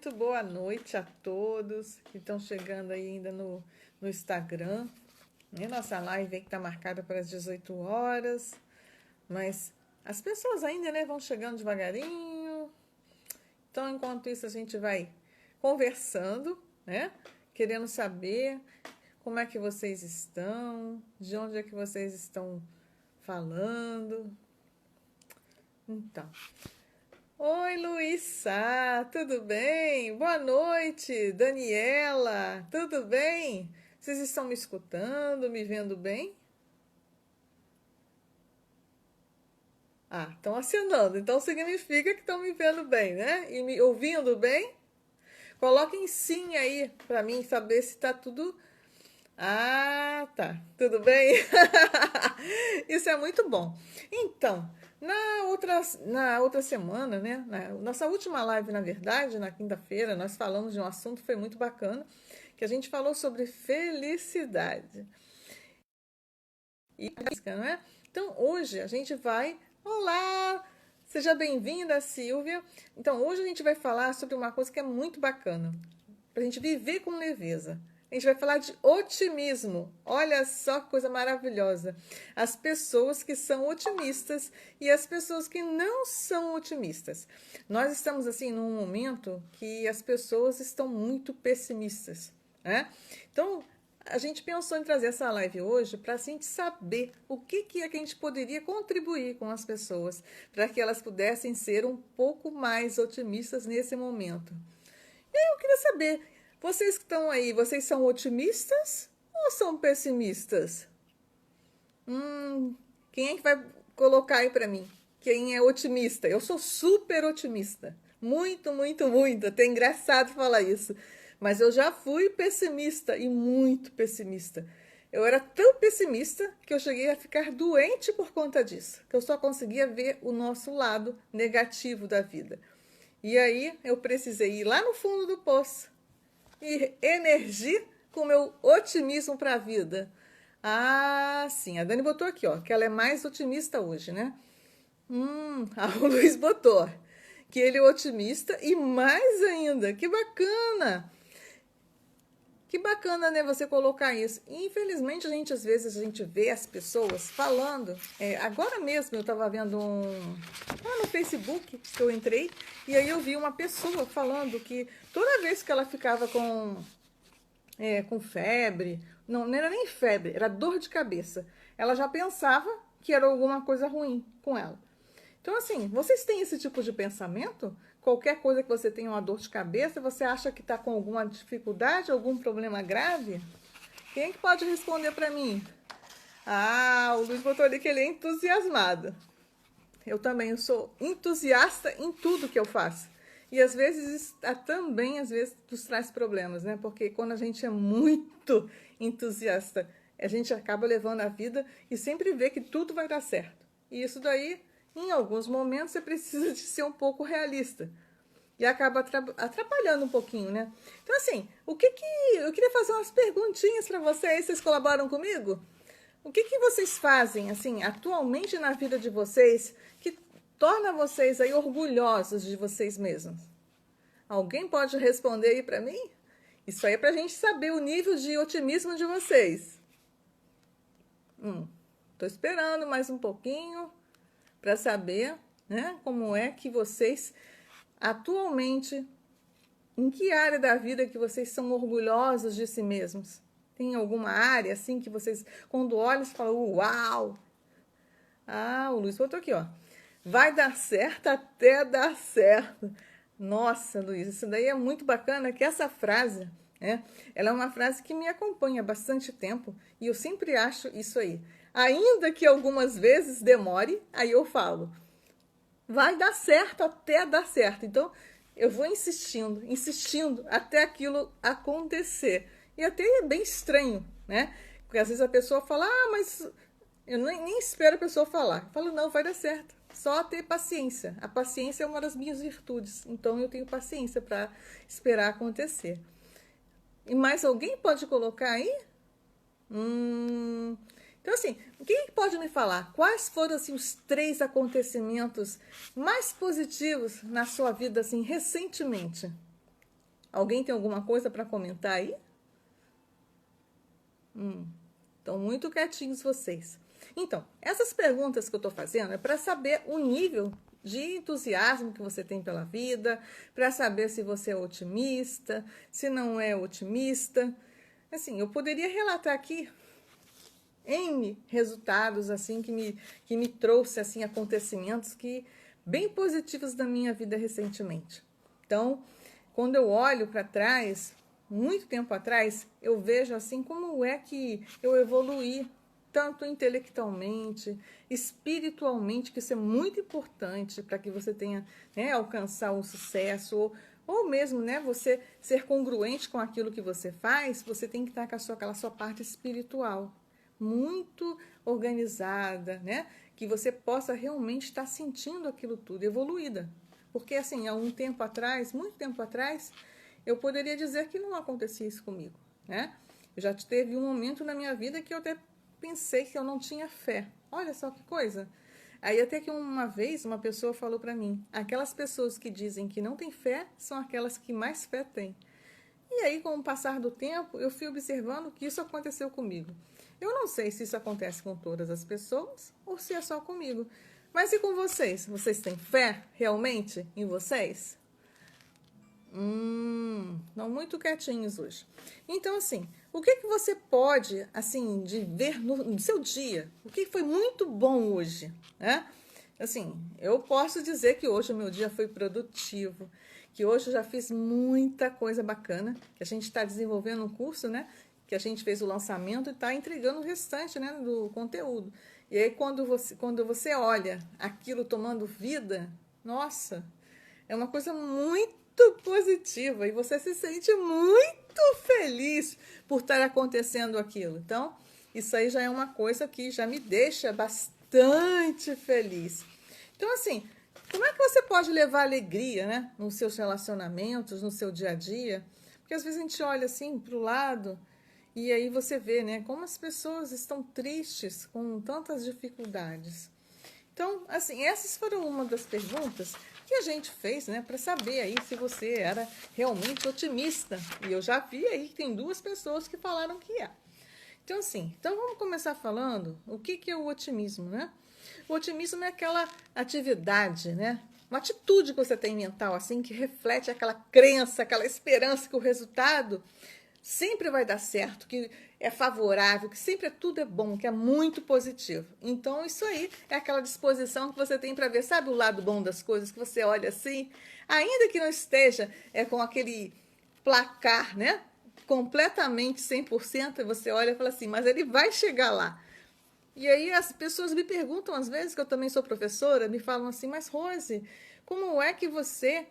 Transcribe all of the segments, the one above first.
Muito boa noite a todos que estão chegando aí ainda no Instagram. Nossa live aí que está marcada para as 18 horas, mas as pessoas ainda, né, vão chegando devagarinho. Então, enquanto isso, a gente vai conversando, né, querendo saber como é que vocês estão, de onde é que vocês estão falando. Então... Oi, Luísa, tudo bem? Boa noite, Daniela, tudo bem? Vocês estão me escutando, me vendo bem? Ah, estão acenando, então significa que estão me vendo bem, né? E me ouvindo bem? Coloquem sim aí para mim saber se está tudo. Ah, tá, tudo bem? Isso é muito bom. Então, na outra semana, né? Na nossa última live, na verdade, na quinta-feira, nós falamos de um assunto que foi muito bacana, que a gente falou sobre felicidade. E, não é? Então, hoje a gente vai. Olá! Seja bem-vinda, Silvia. Então, hoje a gente vai falar sobre uma coisa que é muito bacana, para a gente viver com leveza. A gente vai falar de otimismo. Olha só que coisa maravilhosa. As pessoas que são otimistas e as pessoas que não são otimistas. Nós estamos assim num momento que as pessoas estão muito pessimistas, né? Então, a gente pensou em trazer essa live hoje para a gente saber o que é que a gente poderia contribuir com as pessoas para que elas pudessem ser um pouco mais otimistas nesse momento. E aí eu queria saber, vocês que estão aí, vocês são otimistas ou são pessimistas? Quem é que vai colocar aí para mim? Quem é otimista? Eu sou super otimista. Muito, muito, muito. Até engraçado falar isso. Mas eu já fui pessimista e muito pessimista. Eu era tão pessimista que eu cheguei a ficar doente por conta disso. Que eu só conseguia ver o nosso lado negativo da vida. E aí eu precisei ir lá no fundo do poço e emergir com o meu otimismo para a vida. Ah, sim, a Dani botou aqui, ó, que ela é mais otimista hoje, né? O Luiz botou que ele é otimista e mais ainda, que bacana! Que bacana, né, você colocar isso. Infelizmente, às vezes a gente vê as pessoas falando. Agora mesmo eu estava vendo lá no Facebook que eu entrei e aí eu vi uma pessoa falando que toda vez que ela ficava com febre, não era nem febre, era dor de cabeça, ela já pensava que era alguma coisa ruim com ela. Então, assim, vocês têm esse tipo de pensamento? Qualquer coisa que você tenha uma dor de cabeça, você acha que está com alguma dificuldade, algum problema grave? Quem é que pode responder para mim? Ah, o Luiz botou ali que ele é entusiasmado. Eu também sou entusiasta em tudo que eu faço. E às vezes também nos traz problemas, né? Porque quando a gente é muito entusiasta, a gente acaba levando a vida e sempre vê que tudo vai dar certo. E isso daí, em alguns momentos, você precisa de ser um pouco realista. E acaba atrapalhando um pouquinho, né? Então, assim, eu queria fazer umas perguntinhas para vocês. Vocês colaboram comigo? O que vocês fazem, assim, atualmente na vida de vocês que torna vocês aí orgulhosos de vocês mesmos? Alguém pode responder aí para mim? Isso aí é para a gente saber o nível de otimismo de vocês. Tô esperando mais um pouquinho para saber, né, como é que vocês atualmente, em que área da vida que vocês são orgulhosos de si mesmos? Tem alguma área assim que vocês, quando olham, falam, uau! Ah, o Luiz botou aqui, ó. Vai dar certo até dar certo. Nossa, Luiz, isso daí é muito bacana, que essa frase, né? Ela é uma frase que me acompanha há bastante tempo e eu sempre acho isso aí. Ainda que algumas vezes demore, aí eu falo, vai dar certo até dar certo. Então, eu vou insistindo, insistindo até aquilo acontecer. E até é bem estranho, né? Porque às vezes a pessoa fala, mas eu nem espero a pessoa falar. Eu falo, não, vai dar certo. Só ter paciência. A paciência é uma das minhas virtudes. Então, eu tenho paciência para esperar acontecer. E mais alguém pode colocar aí? Então, assim, quem pode me falar quais foram assim, os 3 acontecimentos mais positivos na sua vida assim, recentemente? Alguém tem alguma coisa para comentar aí? Estão muito quietinhos vocês. Então, essas perguntas que eu estou fazendo é para saber o nível de entusiasmo que você tem pela vida, para saber se você é otimista, se não é otimista. Assim, eu poderia relatar aqui N resultados assim que me trouxe assim acontecimentos que bem positivos da minha vida recentemente. Então, quando eu olho para trás, muito tempo atrás, eu vejo assim como é que eu evoluí tanto intelectualmente, espiritualmente, que isso é muito importante para que você tenha, né, alcançar um sucesso ou mesmo, né, você ser congruente com aquilo que você faz, você tem que estar com aquela sua parte espiritual muito organizada, né? Que você possa realmente estar sentindo aquilo tudo, evoluída. Porque, assim, há um tempo atrás, muito tempo atrás, eu poderia dizer que não acontecia isso comigo, né? Eu já teve um momento na minha vida que eu até pensei que eu não tinha fé. Olha só que coisa. Aí até que uma vez uma pessoa falou para mim, aquelas pessoas que dizem que não têm fé são aquelas que mais fé têm. E aí, com o passar do tempo, eu fui observando que isso aconteceu comigo. Eu não sei se isso acontece com todas as pessoas ou se é só comigo. Mas e com vocês? Vocês têm fé realmente em vocês? Estão muito quietinhos hoje. Então, assim, o que você pode, assim, de ver no seu dia? O que foi muito bom hoje, né? Assim, eu posso dizer que hoje o meu dia foi produtivo, que hoje eu já fiz muita coisa bacana, que a gente está desenvolvendo um curso, né? Que a gente fez o lançamento e está entregando o restante, né, do conteúdo. E aí, quando você olha aquilo tomando vida, nossa, é uma coisa muito positiva e você se sente muito feliz por estar acontecendo aquilo. Então, isso aí já é uma coisa que já me deixa bastante feliz. Então, assim, como é que você pode levar alegria, né, nos seus relacionamentos, no seu dia a dia? Porque às vezes a gente olha assim para o lado e aí você vê, né, como as pessoas estão tristes com tantas dificuldades. Então, assim, essas foram uma das perguntas que a gente fez, né, para saber aí se você era realmente otimista. E eu já vi aí que tem 2 pessoas que falaram que é. Então, assim, vamos começar falando o que é o otimismo, né? O otimismo é aquela atividade, né? Uma atitude que você tem mental, assim, que reflete aquela crença, aquela esperança que o resultado sempre vai dar certo, que é favorável, que sempre tudo é bom, que é muito positivo. Então, isso aí é aquela disposição que você tem para ver, sabe o lado bom das coisas, que você olha assim, ainda que não esteja com aquele placar, né? Completamente 100%, e você olha e fala assim, mas ele vai chegar lá. E aí as pessoas me perguntam, às vezes, que eu também sou professora, me falam assim, mas Rose, como é que você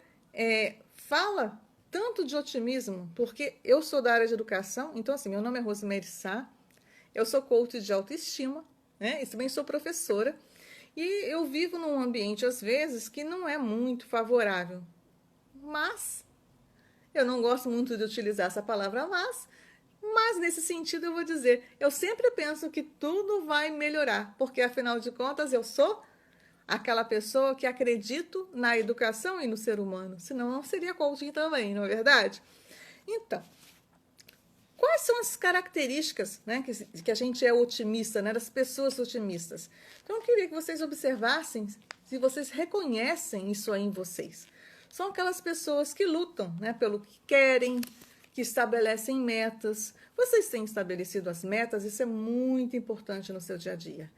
fala tanto de otimismo? Porque eu sou da área de educação, então assim, meu nome é Rosemary Sá, eu sou coach de autoestima, né? E também sou professora, e eu vivo num ambiente, às vezes, que não é muito favorável. Mas, eu não gosto muito de utilizar essa palavra mas nesse sentido eu vou dizer, eu sempre penso que tudo vai melhorar, porque afinal de contas eu sou aquela pessoa que acredito na educação e no ser humano, senão não seria coaching também, não é verdade? Então, quais são as características, né, que a gente é otimista, né, das pessoas otimistas? Então eu queria que vocês observassem se vocês reconhecem isso aí em vocês. São aquelas pessoas que lutam, né, pelo que querem, que estabelecem metas. Vocês têm estabelecido as metas, isso é muito importante no seu dia a dia.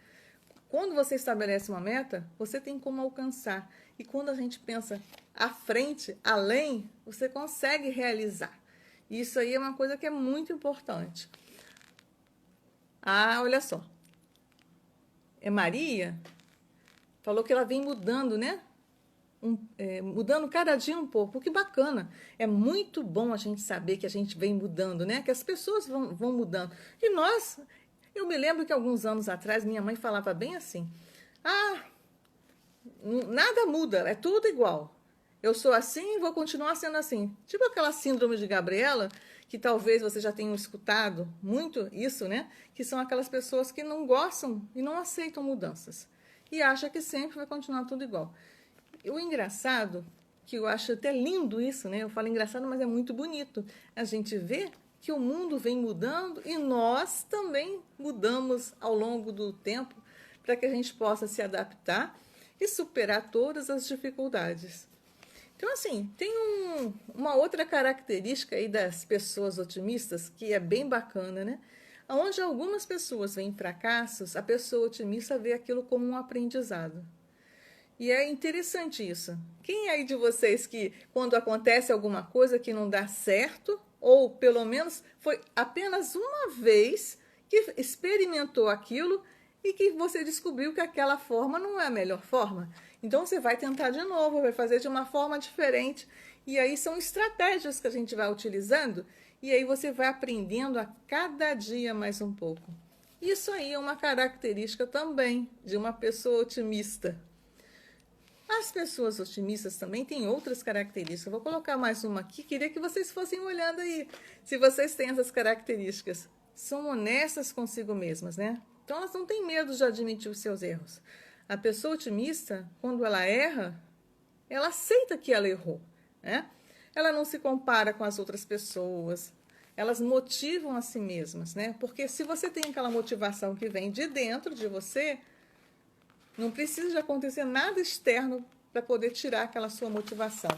Quando você estabelece uma meta, você tem como alcançar. E quando a gente pensa à frente, além, você consegue realizar. Isso aí é uma coisa que é muito importante. Ah, olha só. É Maria? Falou que ela vem mudando, né? Mudando cada dia um pouco, que bacana. É muito bom a gente saber que a gente vem mudando, né? Que as pessoas vão mudando. E nós, eu me lembro que alguns anos atrás minha mãe falava bem assim: ah, nada muda, é tudo igual. Eu sou assim e vou continuar sendo assim. Tipo aquela síndrome de Gabriela, que talvez você já tenha escutado muito isso, né? Que são aquelas pessoas que não gostam e não aceitam mudanças. E acham que sempre vai continuar tudo igual. O engraçado que eu acho até lindo isso, né? Eu falo engraçado, mas é muito bonito. A gente vê que o mundo vem mudando e nós também mudamos ao longo do tempo para que a gente possa se adaptar e superar todas as dificuldades. Então, assim, tem uma outra característica aí das pessoas otimistas que é bem bacana, né? Onde algumas pessoas veem fracassos, a pessoa otimista vê aquilo como um aprendizado. E é interessante isso. Quem aí de vocês que, quando acontece alguma coisa que não dá certo, ou pelo menos foi apenas uma vez que experimentou aquilo e que você descobriu que aquela forma não é a melhor forma? Então você vai tentar de novo, vai fazer de uma forma diferente. E aí são estratégias que a gente vai utilizando e aí você vai aprendendo a cada dia mais um pouco. Isso aí é uma característica também de uma pessoa otimista. As pessoas otimistas também têm outras características. Eu vou colocar mais uma aqui. Queria que vocês fossem olhando aí, se vocês têm essas características. São honestas consigo mesmas, né? Então, elas não têm medo de admitir os seus erros. A pessoa otimista, quando ela erra, ela aceita que ela errou, né? Ela não se compara com as outras pessoas. Elas motivam a si mesmas, né? Porque se você tem aquela motivação que vem de dentro de você, não precisa de acontecer nada externo para poder tirar aquela sua motivação.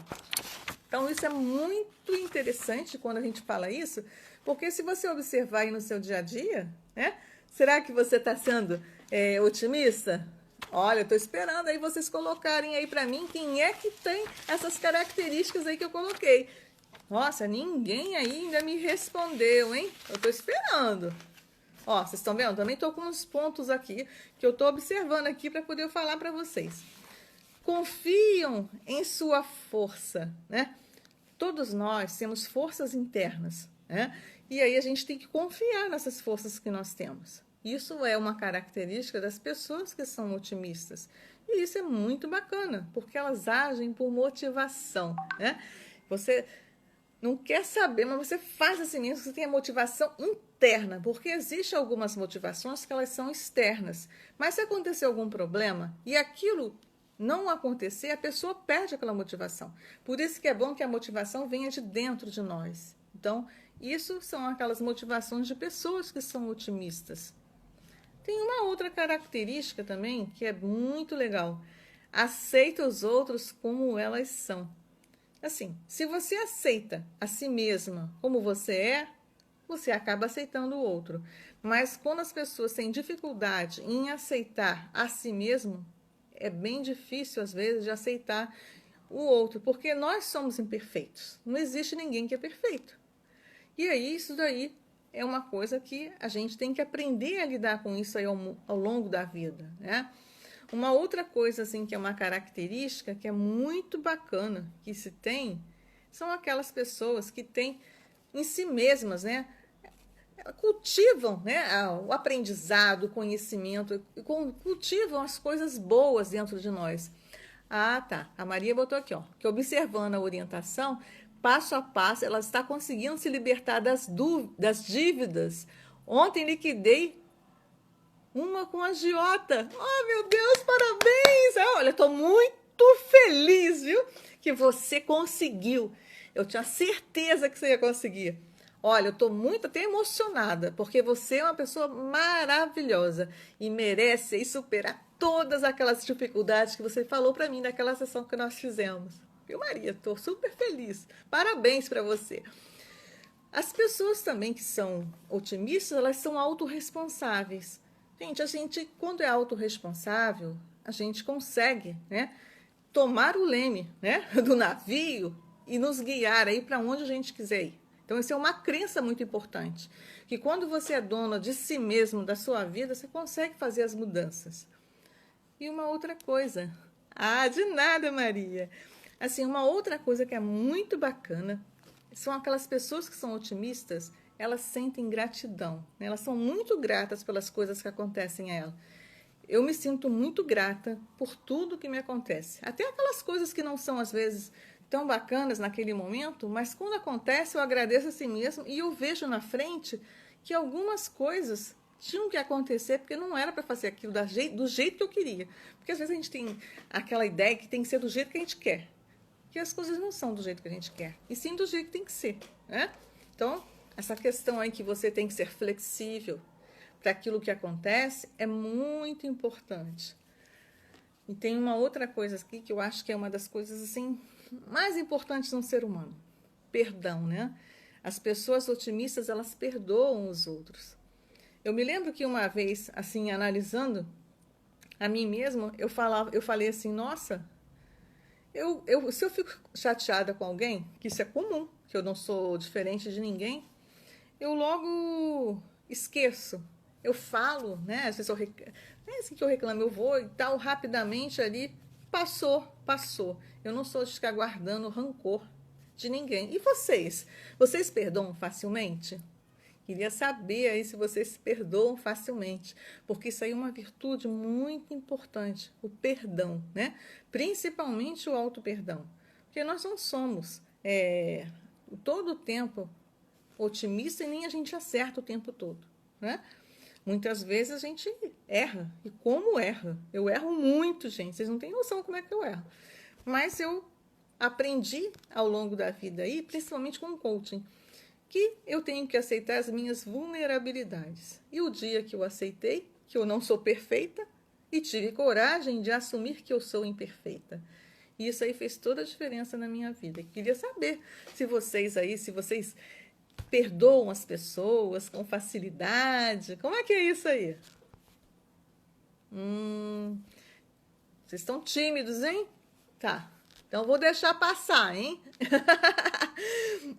Então, isso é muito interessante quando a gente fala isso, porque se você observar aí no seu dia a dia, né? Será que você está sendo otimista? Olha, eu estou esperando aí vocês colocarem aí para mim quem é que tem essas características aí que eu coloquei. Nossa, ninguém aí ainda me respondeu, hein? Eu estou esperando. Ó, vocês estão vendo? Também estou com uns pontos aqui que eu estou observando aqui para poder falar para vocês. Confiam em sua força, né? Todos nós temos forças internas, né? E aí a gente tem que confiar nessas forças que nós temos. Isso é uma característica das pessoas que são otimistas. E isso é muito bacana, porque elas agem por motivação, né? Você não quer saber, mas você faz assim mesmo, você tem a motivação interna, porque existe algumas motivações que elas são externas. Mas se acontecer algum problema e aquilo não acontecer, a pessoa perde aquela motivação. Por isso que é bom que a motivação venha de dentro de nós. Então, isso são aquelas motivações de pessoas que são otimistas. Tem uma outra característica também que é muito legal. Aceita os outros como elas são. Assim, se você aceita a si mesma como você acaba aceitando o outro. Mas quando as pessoas têm dificuldade em aceitar a si mesmo, é bem difícil, às vezes, de aceitar o outro, porque nós somos imperfeitos. Não existe ninguém que é perfeito. E aí, isso daí é uma coisa que a gente tem que aprender a lidar com isso aí ao longo da vida, né? Uma outra coisa, assim, que é uma característica que é muito bacana que se tem, são aquelas pessoas que têm em si mesmas, né? Cultivam, né, o aprendizado, o conhecimento, cultivam as coisas boas dentro de nós. Ah, tá. A Maria botou aqui, ó, que observando a orientação, passo a passo, ela está conseguindo se libertar das dívidas. Ontem liquidei uma com a agiota. Oh, meu Deus, parabéns! Olha, estou muito feliz, viu? Que você conseguiu. Eu tinha certeza que você ia conseguir. Olha, eu estou muito até emocionada, porque você é uma pessoa maravilhosa e merece aí superar todas aquelas dificuldades que você falou para mim naquela sessão que nós fizemos. Viu, Maria? Estou super feliz. Parabéns para você. As pessoas também que são otimistas, elas são autorresponsáveis. Gente, quando é autorresponsável, a gente consegue, né, tomar o leme, né, do navio e nos guiar aí para onde a gente quiser ir. Então, isso é uma crença muito importante, que quando você é dona de si mesmo, da sua vida, você consegue fazer as mudanças. E uma outra coisa. Ah, de nada, Maria. Assim, uma outra coisa que é muito bacana são aquelas pessoas que são otimistas, elas sentem gratidão, né? Elas são muito gratas pelas coisas que acontecem a elas. Eu me sinto muito grata por tudo que me acontece. Até aquelas coisas que não são, às vezes, tão bacanas naquele momento, mas quando acontece eu agradeço a si mesmo e eu vejo na frente que algumas coisas tinham que acontecer porque não era para fazer aquilo do jeito que eu queria. Porque às vezes a gente tem aquela ideia que tem que ser do jeito que a gente quer. que as coisas não são do jeito que a gente quer, e sim do jeito que tem que ser, né? Então, essa questão aí que você tem que ser flexível para aquilo que acontece é muito importante. E tem uma outra coisa aqui que eu acho que é uma das coisas assim mais importantes no ser humano: perdão, né? As pessoas otimistas, elas perdoam os outros. Eu me lembro que uma vez, assim, analisando a mim mesma, eu falei assim, nossa, se eu fico chateada com alguém, que isso é comum, que eu não sou diferente de ninguém, eu logo esqueço. Eu falo, né? Às vezes não é assim que eu reclamo, eu vou e tal, rapidamente ali, passou. Eu não sou de ficar guardando rancor de ninguém. E vocês? Vocês perdoam facilmente? Queria saber aí se vocês se perdoam facilmente, porque isso aí é uma virtude muito importante, o perdão, né? Principalmente o auto-perdão, porque nós não somos todo o tempo otimista e nem a gente acerta o tempo todo, né? Muitas vezes a gente erra, e como erra? Eu erro muito, gente, vocês não têm noção como é que eu erro. Mas eu aprendi ao longo da vida aí, principalmente com o coaching, que eu tenho que aceitar as minhas vulnerabilidades. E o dia que eu aceitei que eu não sou perfeita e tive coragem de assumir que eu sou imperfeita. E isso aí fez toda a diferença na minha vida. Queria saber se vocês perdoam as pessoas com facilidade. Como é que é isso aí? Vocês estão tímidos, hein? Tá. Então vou deixar passar, hein?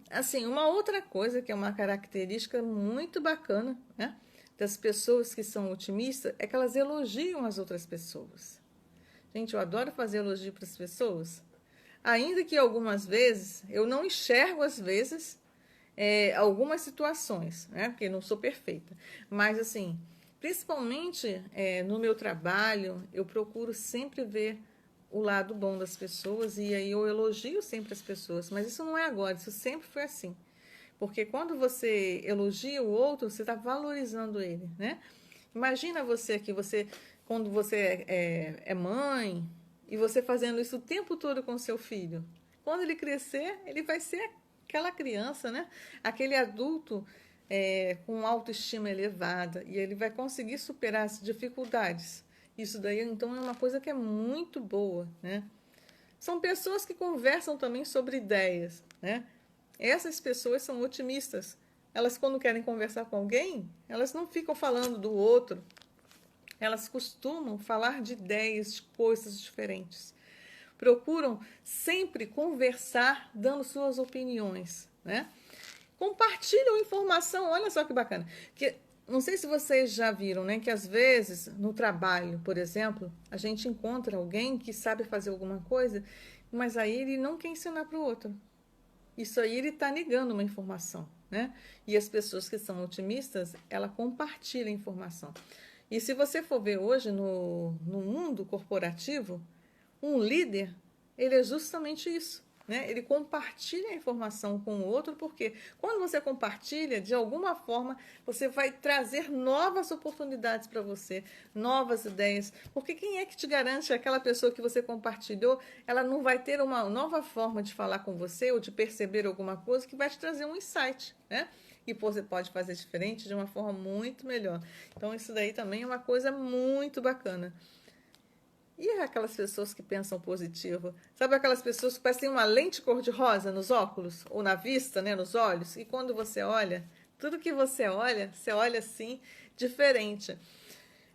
Assim, uma outra coisa que é uma característica muito bacana, né, das pessoas que são otimistas é que elas elogiam as outras pessoas. Gente, eu adoro fazer elogio para as pessoas, ainda que algumas vezes eu não enxergo, às vezes, algumas situações, né, porque eu não sou perfeita. Mas, assim, principalmente no meu trabalho, eu procuro sempre ver o lado bom das pessoas, e aí eu elogio sempre as pessoas, mas isso não é agora, isso sempre foi assim. Porque quando você elogia o outro, você está valorizando ele, né? Imagina você aqui, quando você é mãe, e você fazendo isso o tempo todo com seu filho. Quando ele crescer, ele vai ser aquela criança, né? Aquele adulto com autoestima elevada, e ele vai conseguir superar as dificuldades. Isso daí, então, é uma coisa que é muito boa, né? São pessoas que conversam também sobre ideias, né? Essas pessoas são otimistas. Elas, quando querem conversar com alguém, elas não ficam falando do outro. Elas costumam falar de ideias, de coisas diferentes. Procuram sempre conversar, dando suas opiniões, né? Compartilham informação, olha só que bacana. Que não sei se vocês já viram, né, que às vezes no trabalho, por exemplo, a gente encontra alguém que sabe fazer alguma coisa, mas aí ele não quer ensinar para o outro. Isso aí ele está negando uma informação, né? E as pessoas que são otimistas, ela compartilha a informação. E se você for ver hoje no mundo corporativo, um líder, ele é justamente isso. Né? Ele compartilha a informação com o outro, porque quando você compartilha, de alguma forma, você vai trazer novas oportunidades para você, novas ideias. Porque quem é que te garante que aquela pessoa que você compartilhou, ela não vai ter uma nova forma de falar com você ou de perceber alguma coisa que vai te trazer um insight, né? E você pode fazer diferente de uma forma muito melhor. Então, isso daí também é uma coisa muito bacana. E aquelas pessoas que pensam positivo? Sabe aquelas pessoas que parecem uma lente cor-de-rosa nos óculos? Ou na vista, né, nos olhos? E quando você olha, tudo que você olha assim, diferente.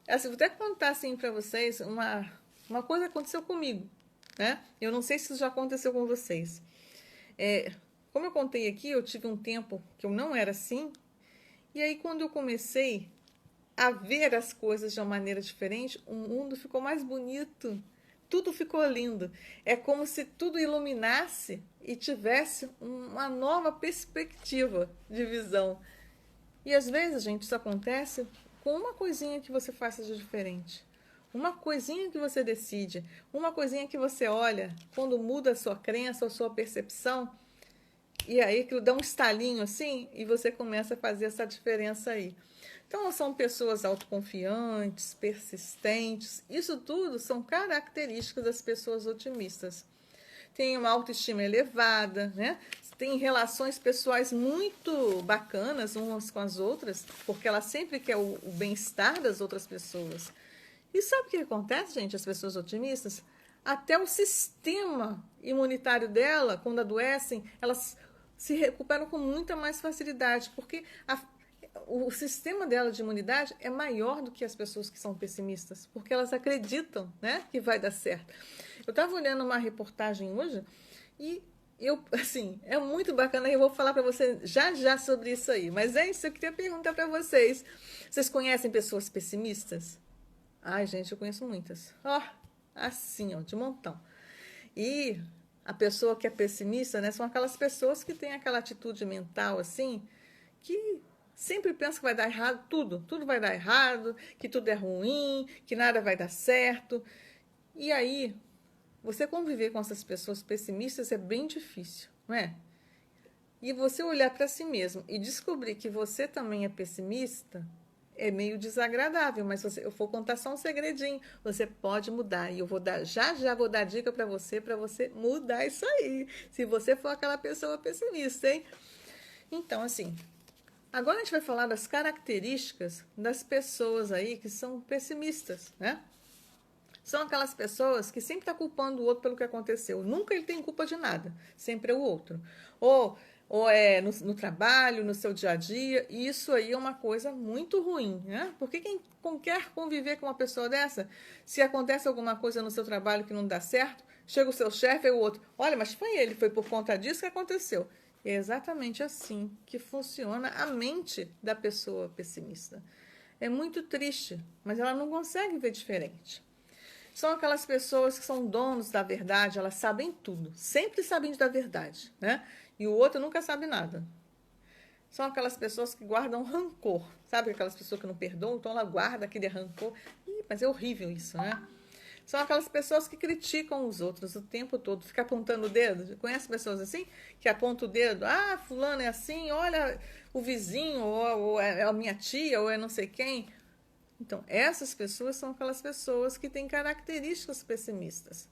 Assim, vou até contar assim para vocês uma coisa que aconteceu comigo, né? Eu não sei se isso já aconteceu com vocês. Como eu contei aqui, eu tive um tempo que eu não era assim. E aí, quando eu comecei a ver as coisas de uma maneira diferente, o mundo ficou mais bonito, tudo ficou lindo. É como se tudo iluminasse e tivesse uma nova perspectiva de visão. E às vezes, gente, isso acontece com uma coisinha que você faça de diferente. Uma coisinha que você decide, uma coisinha que você olha, quando muda a sua crença, a sua percepção, e aí aquilo dá um estalinho assim, e você começa a fazer essa diferença aí. Então, são pessoas autoconfiantes, persistentes. Isso tudo são características das pessoas otimistas. tem uma autoestima elevada, né? Tem relações pessoais muito bacanas umas com as outras, porque ela sempre quer o bem-estar das outras pessoas. E sabe o que acontece, gente, as pessoas otimistas? Até o sistema imunitário dela, quando adoecem, elas se recuperam com muita mais facilidade, porque o sistema dela de imunidade é maior do que as pessoas que são pessimistas, porque elas acreditam, né, que vai dar certo. Eu estava olhando uma reportagem hoje e assim, é muito bacana e eu vou falar para você já sobre isso aí. Mas antes eu queria perguntar para vocês, vocês conhecem pessoas pessimistas? Ai, gente, eu conheço muitas. Ó, assim, ó, de montão. E a pessoa que é pessimista, né, são aquelas pessoas que têm aquela atitude mental, assim, que sempre pensa que vai dar errado tudo vai dar errado, que tudo é ruim, que nada vai dar certo. E aí, você conviver com essas pessoas pessimistas é bem difícil, não é? E você olhar para si mesmo e descobrir que você também é pessimista é meio desagradável, mas eu vou contar só um segredinho. Você pode mudar e eu vou dar já vou dar dica para você mudar isso aí. Se você for aquela pessoa pessimista, hein? Então, assim, agora a gente vai falar das características das pessoas aí que são pessimistas, né? São aquelas pessoas que sempre estão culpando o outro pelo que aconteceu. Nunca ele tem culpa de nada. Sempre é o outro. Ou é no trabalho, no seu dia a dia. E isso aí é uma coisa muito ruim, né? Porque quem quer conviver com uma pessoa dessa, se acontece alguma coisa no seu trabalho que não dá certo, chega o seu chefe e o outro. Olha, mas foi por conta disso que aconteceu. É exatamente assim que funciona a mente da pessoa pessimista. É muito triste, mas ela não consegue ver diferente. São aquelas pessoas que são donos da verdade, elas sabem tudo, sempre sabem da verdade, né? E o outro nunca sabe nada. São aquelas pessoas que guardam rancor, sabe? Aquelas pessoas que não perdoam, então ela guarda aquele rancor. Mas é horrível isso, né? São aquelas pessoas que criticam os outros o tempo todo, fica apontando o dedo. Conhece pessoas assim? Que apontam o dedo, ah, fulano é assim, olha o vizinho, ou é a minha tia, ou é não sei quem. Então, essas pessoas são aquelas pessoas que têm características pessimistas.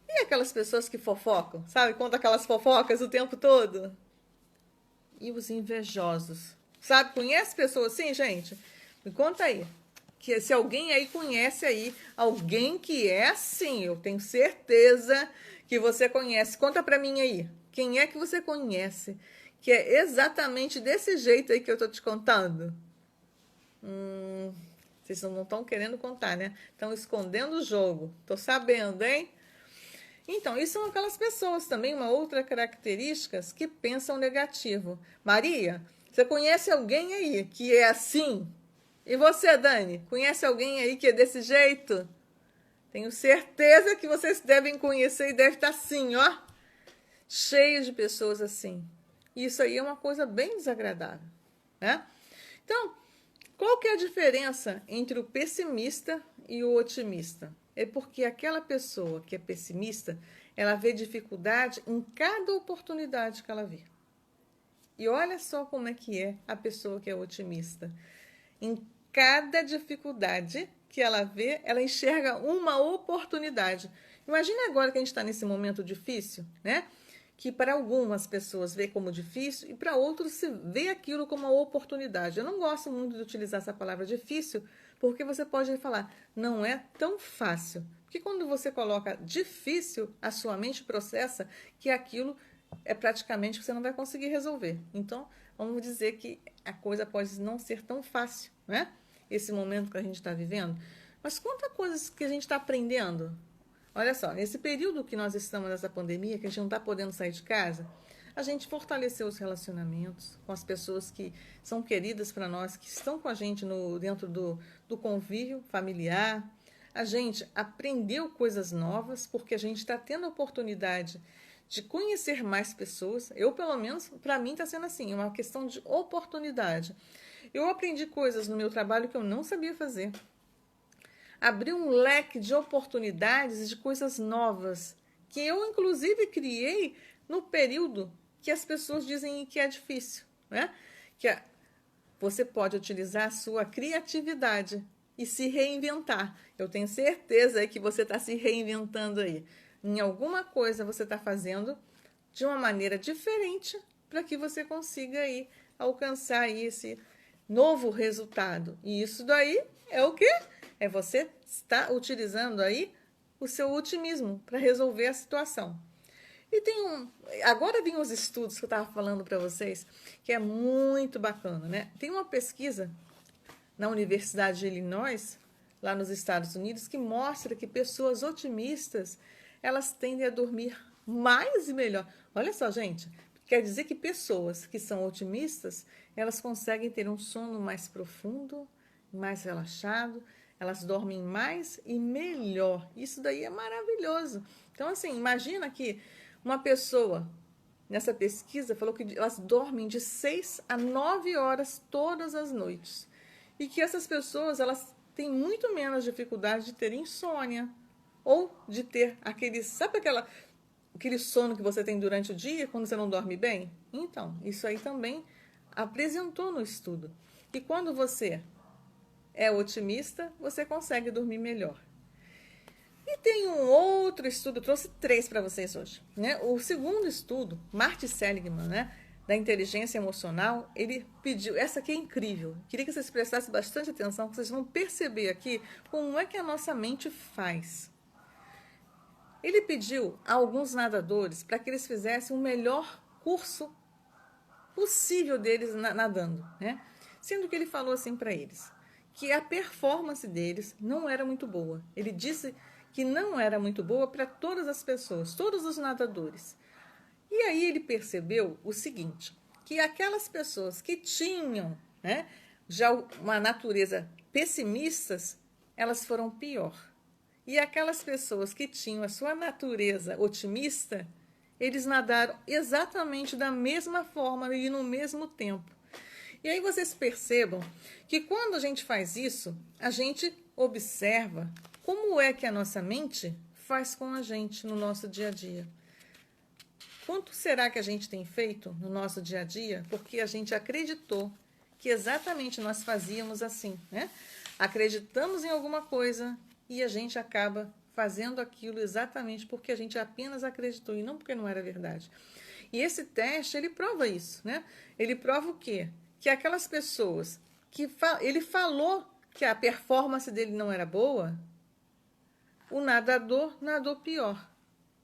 E aquelas pessoas que fofocam, sabe? Conta aquelas fofocas o tempo todo. E os invejosos, sabe? Conhece pessoas assim, gente? Me conta aí. Que se alguém aí conhece aí, alguém que é assim, eu tenho certeza que você conhece. Conta pra mim aí. Quem é que você conhece que é exatamente desse jeito aí que eu tô te contando? Vocês não estão querendo contar, né? Estão escondendo o jogo. Tô sabendo, hein? Então, isso são aquelas pessoas também, uma outra característica que pensam negativo. Maria, você conhece alguém aí que é assim? E você, Dani, conhece alguém aí que é desse jeito? Tenho certeza que vocês devem conhecer e deve estar assim, ó, cheio de pessoas assim. Isso aí é uma coisa bem desagradável, né? Então, qual que é a diferença entre o pessimista e o otimista? É porque aquela pessoa que é pessimista, ela vê dificuldade em cada oportunidade que ela vê. E olha só como é que é a pessoa que é otimista. Em cada dificuldade que ela vê, ela enxerga uma oportunidade. Imagina agora que a gente está nesse momento difícil, né? Que para algumas pessoas vê como difícil e para outros se vê aquilo como uma oportunidade. Eu não gosto muito de utilizar essa palavra difícil, porque você pode falar, não é tão fácil. Porque quando você coloca difícil, a sua mente processa que aquilo é praticamente que você não vai conseguir resolver. Então, vamos dizer que a coisa pode não ser tão fácil, né? Esse momento que a gente está vivendo. Mas quantas coisas que a gente está aprendendo? Olha só, nesse período que nós estamos nessa pandemia, que a gente não está podendo sair de casa, a gente fortaleceu os relacionamentos com as pessoas que são queridas para nós, que estão com a gente dentro do convívio familiar. A gente aprendeu coisas novas, porque a gente está tendo a oportunidade de conhecer mais pessoas. Eu, pelo menos, para mim está sendo assim, uma questão de oportunidade. Eu aprendi coisas no meu trabalho que eu não sabia fazer. Abriu um leque de oportunidades e de coisas novas que eu, inclusive, criei no período que as pessoas dizem que é difícil, né? Que você pode utilizar a sua criatividade e se reinventar. Eu tenho certeza que você está se reinventando aí. em alguma coisa você está fazendo de uma maneira diferente para que você consiga aí alcançar aí esse novo resultado. E isso daí é o quê? É você estar utilizando aí o seu otimismo para resolver a situação. E agora vem os estudos que eu estava falando para vocês, que é muito bacana, né? Tem uma pesquisa na Universidade de Illinois, lá nos Estados Unidos, que mostra que pessoas otimistas, elas tendem a dormir mais e melhor. Olha só, gente, quer dizer que pessoas que são otimistas, elas conseguem ter um sono mais profundo, mais relaxado, elas dormem mais e melhor. Isso daí é maravilhoso. Então, assim, imagina que uma pessoa, nessa pesquisa, falou que elas dormem de 6 a 9 horas todas as noites. E que essas pessoas, elas têm muito menos dificuldade de ter insônia ou de ter sabe aquele sono que você tem durante o dia quando você não dorme bem? Então, isso aí também apresentou no estudo. E quando você é otimista, você consegue dormir melhor. E tem um outro estudo, eu trouxe 3 para vocês hoje, né? O segundo estudo, Marty Seligman, né, da inteligência emocional, ele pediu, essa aqui é incrível, queria que vocês prestassem bastante atenção, porque vocês vão perceber aqui como é que a nossa mente faz. Ele pediu a alguns nadadores para que eles fizessem o melhor curso possível deles nadando, né? Sendo que ele falou assim para eles, que a performance deles não era muito boa. Ele disse que não era muito boa para todas as pessoas, todos os nadadores. E aí ele percebeu o seguinte, que aquelas pessoas que tinham, né, já uma natureza pessimistas, elas foram pior. E aquelas pessoas que tinham a sua natureza otimista, eles nadaram exatamente da mesma forma e no mesmo tempo. E aí vocês percebam que quando a gente faz isso, a gente observa como é que a nossa mente faz com a gente no nosso dia a dia. Quanto será que a gente tem feito no nosso dia a dia porque a gente acreditou que exatamente nós fazíamos assim, né? Acreditamos em alguma coisa e a gente acaba fazendo aquilo exatamente porque a gente apenas acreditou e não porque não era verdade. E esse teste, ele prova isso, né? Ele prova o quê? Que aquelas pessoas que ele falou que a performance dele não era boa, o nadador nadou pior.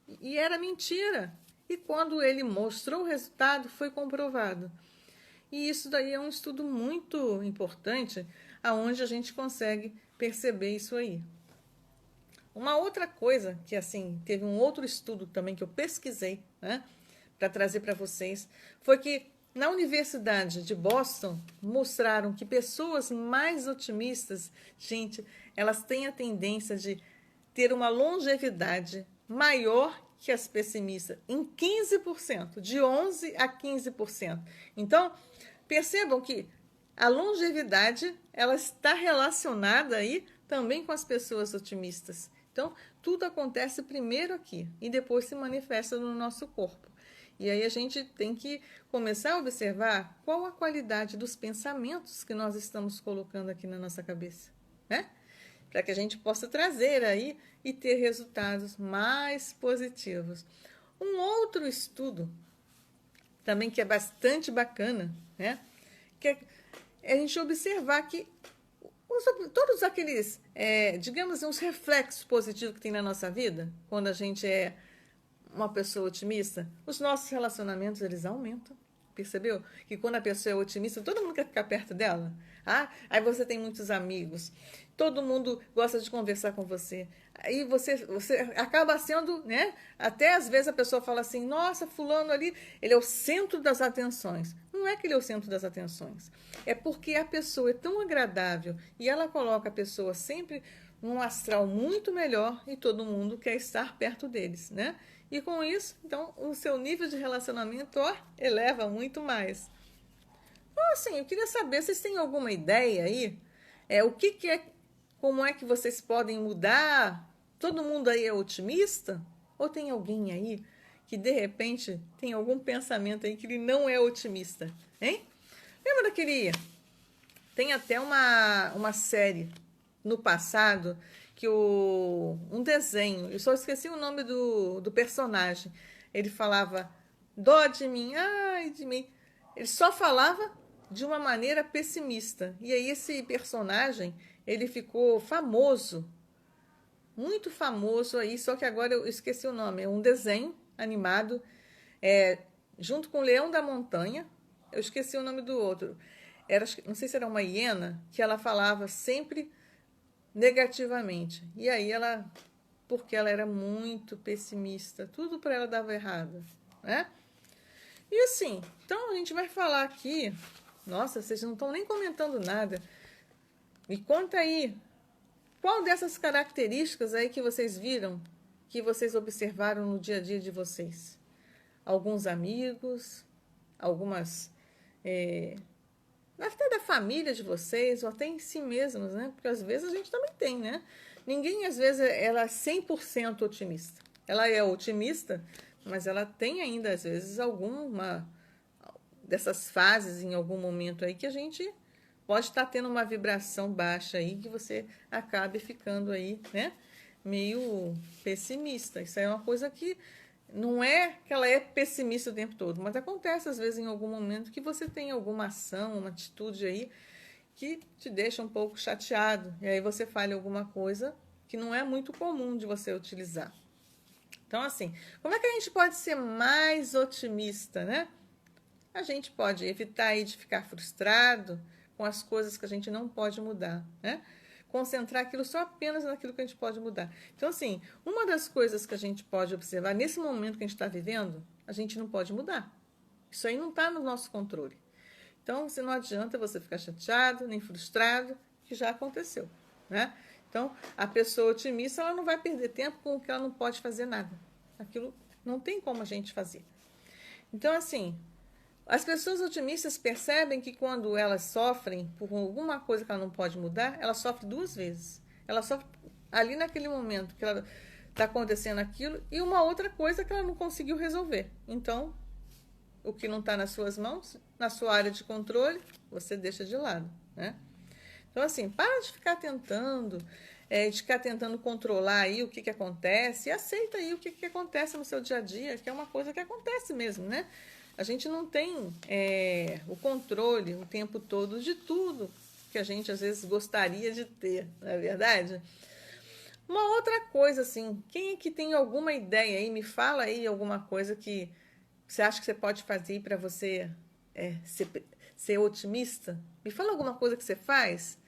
E era mentira. E quando ele mostrou o resultado, foi comprovado. E isso daí é um estudo muito importante, aonde a gente consegue perceber isso aí. Uma outra coisa que, assim, teve um outro estudo também que eu pesquisei, né, para trazer para vocês, foi que na Universidade de Boston mostraram que pessoas mais otimistas, gente, elas têm a tendência de ter uma longevidade maior que as pessimistas, em 15%, de 11% a 15%. Então, percebam que a longevidade, ela está relacionada aí também com as pessoas otimistas. Então, tudo acontece primeiro aqui e depois se manifesta no nosso corpo. E aí a gente tem que começar a observar qual a qualidade dos pensamentos que nós estamos colocando aqui na nossa cabeça, né? Para que a gente possa trazer aí e ter resultados mais positivos. Um outro estudo também que é bastante bacana, né? Que é a gente observar que todos aqueles, digamos, uns reflexos positivos que tem na nossa vida, quando a gente é uma pessoa otimista, os nossos relacionamentos, eles aumentam. Percebeu? Que quando a pessoa é otimista, todo mundo quer ficar perto dela. Ah, aí você tem muitos amigos, todo mundo gosta de conversar com você. Aí você acaba sendo, né? Até às vezes a pessoa fala assim, nossa, fulano ali, ele é o centro das atenções. Não é que ele é o centro das atenções. É porque a pessoa é tão agradável e ela coloca a pessoa sempre num astral muito melhor e todo mundo quer estar perto deles, né? E com isso, então, o seu nível de relacionamento eleva muito mais. Então, assim, eu queria saber, vocês têm alguma ideia aí? O que é, como é que vocês podem mudar? Todo mundo aí é otimista? Ou tem alguém aí que, de repente, tem algum pensamento aí que ele não é otimista? Hein? Lembra daquele... Tem até uma série no passado um desenho, eu só esqueci o nome do personagem. Ele falava, dó de mim, ai de mim. Ele só falava de uma maneira pessimista. E aí esse personagem, ele ficou famoso, muito famoso aí, só que agora eu esqueci o nome. É um desenho animado, junto com o Leão da Montanha. Eu esqueci o nome do outro. Era, não sei se era uma hiena, que ela falava sempre negativamente. E aí ela, porque ela era muito pessimista, tudo para ela dava errado, né? E assim, então a gente vai falar aqui. Nossa, vocês não estão nem comentando nada. Me conta aí, qual dessas características aí que vocês viram, que vocês observaram no dia a dia de vocês? Alguns amigos, algumas, até da família de vocês, ou até em si mesmos, né? Porque às vezes a gente também tem, né? Ninguém, às vezes, ela é 100% otimista. Ela é otimista, mas ela tem ainda, às vezes, alguma dessas fases em algum momento aí que a gente pode estar tendo uma vibração baixa aí que você acabe ficando aí, né? Meio pessimista. Isso aí é uma coisa que não é que ela é pessimista o tempo todo, mas acontece às vezes em algum momento que você tem alguma ação, uma atitude aí que te deixa um pouco chateado. E aí você fala alguma coisa que não é muito comum de você utilizar. Então, assim, como é que a gente pode ser mais otimista, né? A gente pode evitar aí de ficar frustrado com as coisas que a gente não pode mudar, né? Concentrar aquilo só apenas naquilo que a gente pode mudar. Então, assim, uma das coisas que a gente pode observar nesse momento que a gente está vivendo, a gente não pode mudar. Isso aí não está no nosso controle. Então, não adianta você ficar chateado, nem frustrado, que já aconteceu, né? Então, a pessoa otimista, ela não vai perder tempo com o que ela não pode fazer nada. Aquilo não tem como a gente fazer. Então, assim, as pessoas otimistas percebem que quando elas sofrem por alguma coisa que ela não pode mudar, ela sofre duas vezes. Ela sofre ali naquele momento que ela está acontecendo aquilo e uma outra coisa que ela não conseguiu resolver. Então, o que não está nas suas mãos, na sua área de controle, você deixa de lado, né? Então, assim, para de ficar tentando, de ficar tentando controlar aí o que acontece e aceita aí o que acontece no seu dia a dia, que é uma coisa que acontece mesmo, né? A gente não tem o controle o tempo todo de tudo que a gente às vezes gostaria de ter, não é verdade? Uma outra coisa, assim, quem é que tem alguma ideia aí, me fala aí alguma coisa que você acha que você pode fazer para você ser otimista? Me fala alguma coisa que você faz,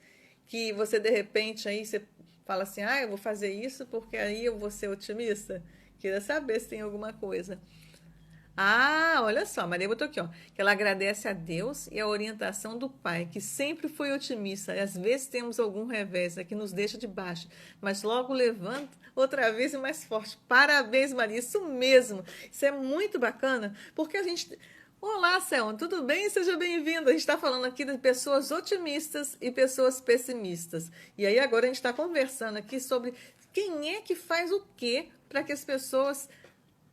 que você de repente aí você fala assim, eu vou fazer isso porque aí eu vou ser otimista. Queria saber se tem alguma coisa. Olha só, Maria botou aqui, ó, que ela agradece a Deus e a orientação do Pai, que sempre foi otimista. E às vezes temos algum revés, que nos deixa de baixo, mas logo levanta outra vez e mais forte. Parabéns, Maria, isso mesmo. Isso é muito bacana, porque a gente... Olá, Selma, tudo bem? Seja bem-vindo. A gente está falando aqui de pessoas otimistas e pessoas pessimistas. E aí agora a gente está conversando aqui sobre quem é que faz o quê para que as pessoas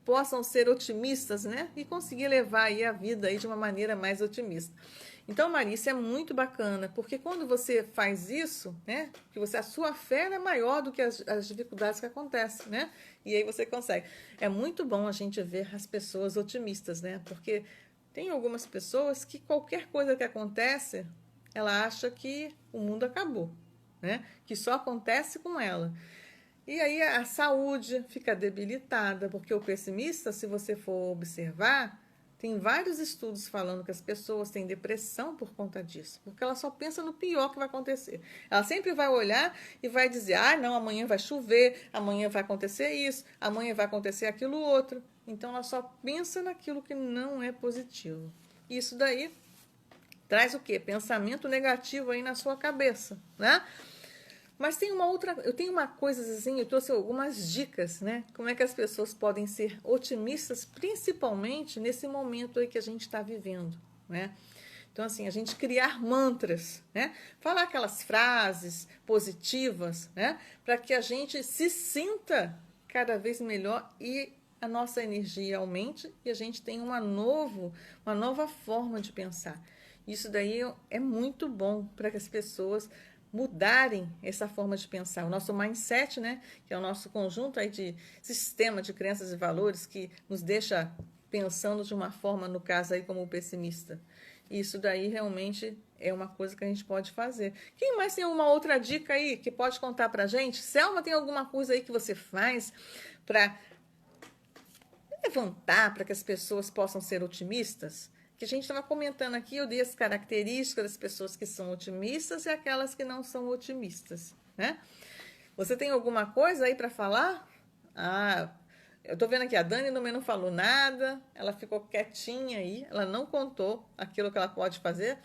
possam ser otimistas, né? E conseguir levar aí a vida aí de uma maneira mais otimista. Então, Maria, isso é muito bacana, porque quando você faz isso, né? Que a sua fé é maior do que as dificuldades que acontecem, né? E aí você consegue. É muito bom a gente ver as pessoas otimistas, né? Porque tem algumas pessoas que qualquer coisa que acontece, ela acha que o mundo acabou, né? Que só acontece com ela. E aí a saúde fica debilitada, porque o pessimista, se você for observar, tem vários estudos falando que as pessoas têm depressão por conta disso, porque ela só pensa no pior que vai acontecer. Ela sempre vai olhar e vai dizer, não, amanhã vai chover, amanhã vai acontecer isso, amanhã vai acontecer aquilo outro. Então ela só pensa naquilo que não é positivo. Isso daí traz o quê? Pensamento negativo aí na sua cabeça, né? Mas tem uma outra, eu tenho uma coisa assim, eu trouxe algumas dicas, né? Como é que as pessoas podem ser otimistas, principalmente nesse momento aí que a gente está vivendo, né? Então, assim, a gente criar mantras, né? Falar aquelas frases positivas, né? Para que a gente se sinta cada vez melhor e a nossa energia aumente e a gente tenha uma nova forma de pensar. Isso daí é muito bom para que as pessoas mudarem essa forma de pensar. O nosso mindset, né, que é o nosso conjunto aí de sistema de crenças e valores que nos deixa pensando de uma forma, no caso aí, como pessimista. Isso daí realmente é uma coisa que a gente pode fazer. Quem mais tem alguma outra dica aí que pode contar pra gente? Selma, tem alguma coisa aí que você faz para levantar, para que as pessoas possam ser otimistas? Que a gente estava comentando aqui, eu dei as características das pessoas que são otimistas e aquelas que não são otimistas, né? Você tem alguma coisa aí para falar? Ah, eu tô vendo aqui, a Dani também não falou nada, ela ficou quietinha aí, ela não contou aquilo que ela pode fazer.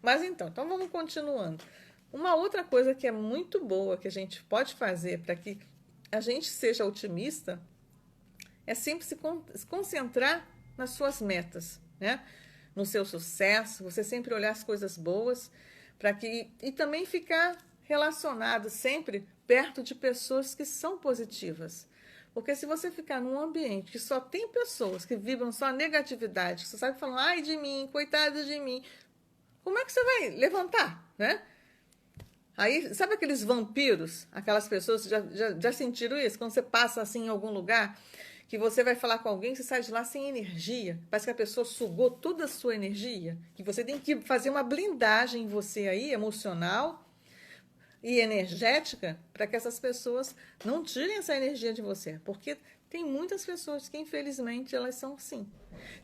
Mas então vamos continuando. Uma outra coisa que é muito boa que a gente pode fazer para que a gente seja otimista é sempre se concentrar nas suas metas, né? No seu sucesso, você sempre olhar as coisas boas para que e também ficar relacionado sempre perto de pessoas que são positivas. Porque se você ficar num ambiente que só tem pessoas que vibram só negatividade, que você sabe falando, ai de mim, coitada de mim, como é que você vai levantar, né? Aí, sabe aqueles vampiros? Aquelas pessoas, já sentiram isso? Quando você passa assim em algum lugar, que você vai falar com alguém, você sai de lá sem energia. Parece que a pessoa sugou toda a sua energia. Que você tem que fazer uma blindagem em você aí, emocional e energética, para que essas pessoas não tirem essa energia de você. Porque tem muitas pessoas que, infelizmente, elas são assim.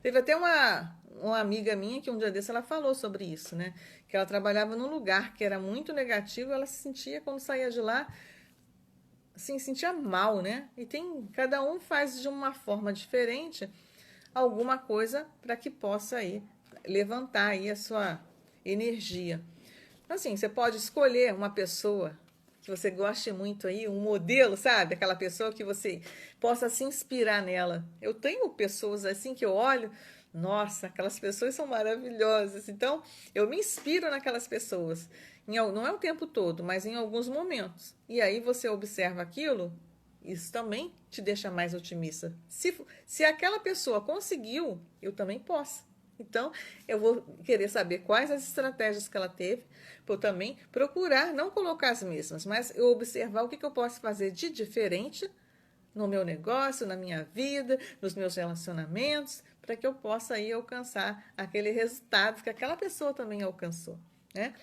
Teve até uma amiga minha que um dia desse ela falou sobre isso, né? Que ela trabalhava num lugar que era muito negativo, ela se sentia, quando saía de lá, assim, sentia mal, né? E cada um faz de uma forma diferente alguma coisa para que possa aí levantar aí a sua energia. Assim, você pode escolher uma pessoa que você goste muito aí, um modelo, sabe? Aquela pessoa que você possa se inspirar nela. Eu tenho pessoas assim que eu olho, nossa, aquelas pessoas são maravilhosas. Então, eu me inspiro naquelas pessoas. Não é o tempo todo, mas em alguns momentos. E aí você observa aquilo, isso também te deixa mais otimista. Se aquela pessoa conseguiu, eu também posso. Então, eu vou querer saber quais as estratégias que ela teve, para eu também procurar não colocar as mesmas, mas eu observar o que eu posso fazer de diferente no meu negócio, na minha vida, nos meus relacionamentos, para que eu possa aí alcançar aquele resultado que aquela pessoa também alcançou, né?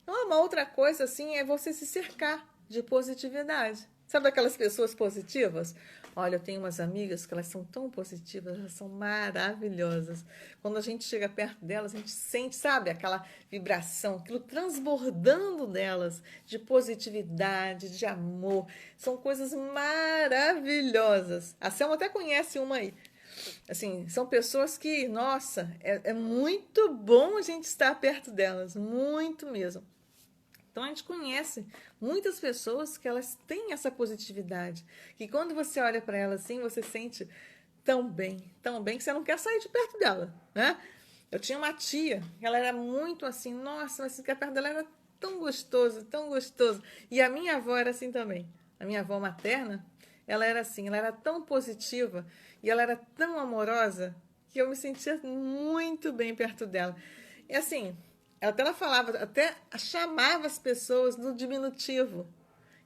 Então, uma outra coisa assim é você se cercar de positividade. Sabe aquelas pessoas positivas? Olha, eu tenho umas amigas que elas são tão positivas, elas são maravilhosas. Quando a gente chega perto delas, a gente sente, sabe, aquela vibração, aquilo transbordando delas, de positividade, de amor. São coisas maravilhosas. A Selma até conhece uma aí. Assim, são pessoas que, nossa, é muito bom a gente estar perto delas, muito mesmo. Então a gente conhece muitas pessoas que elas têm essa positividade, que quando você olha para ela assim, você sente tão bem que você não quer sair de perto dela, né? Eu tinha uma tia, ela era muito assim, nossa, mas ficar perto dela era tão gostoso, tão gostoso. E a minha avó era assim também. A minha avó materna, ela era assim, ela era tão positiva e ela era tão amorosa que eu me sentia muito bem perto dela. E assim, ela falava, até chamava as pessoas no diminutivo.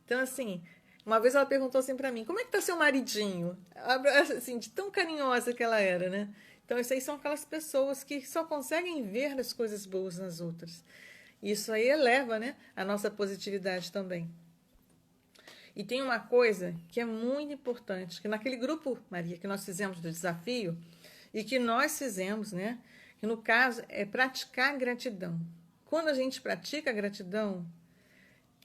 Então, assim, uma vez ela perguntou assim pra mim, como é que tá seu maridinho? Assim, de tão carinhosa que ela era, né? Então, isso aí são aquelas pessoas que só conseguem ver as coisas boas nas outras. Isso aí eleva, né, a nossa positividade também. E tem uma coisa que é muito importante, que naquele grupo, Maria, que nós fizemos do desafio, e que nós fizemos, né, que no caso é praticar gratidão. Quando a gente pratica a gratidão,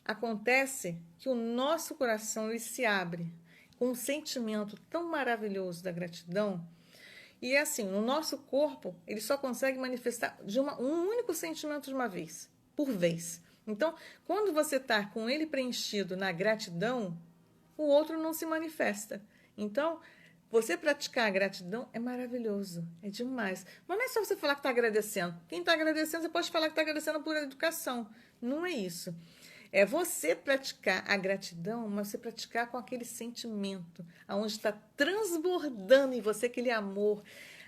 acontece que o nosso coração ele se abre com um sentimento tão maravilhoso da gratidão. E é assim, o nosso corpo ele só consegue manifestar um único sentimento de uma vez, por vez. Então, quando você está com ele preenchido na gratidão, o outro não se manifesta. Então, você praticar a gratidão é maravilhoso, é demais. Mas não é só você falar que está agradecendo. Quem está agradecendo, você pode falar que está agradecendo por educação. Não é isso. É você praticar a gratidão, mas você praticar com aquele sentimento, onde está transbordando em você aquele amor,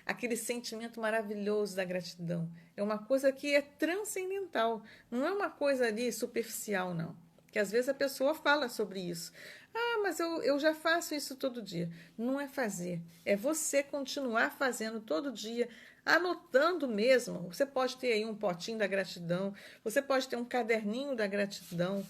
aquele sentimento maravilhoso da gratidão. É uma coisa que é transcendental, não é uma coisa ali superficial, não. Que às vezes a pessoa fala sobre isso. Ah, mas eu já faço isso todo dia. Não é fazer, é você continuar fazendo todo dia, anotando mesmo. Você pode ter aí um potinho da gratidão, você pode ter um caderninho da gratidão.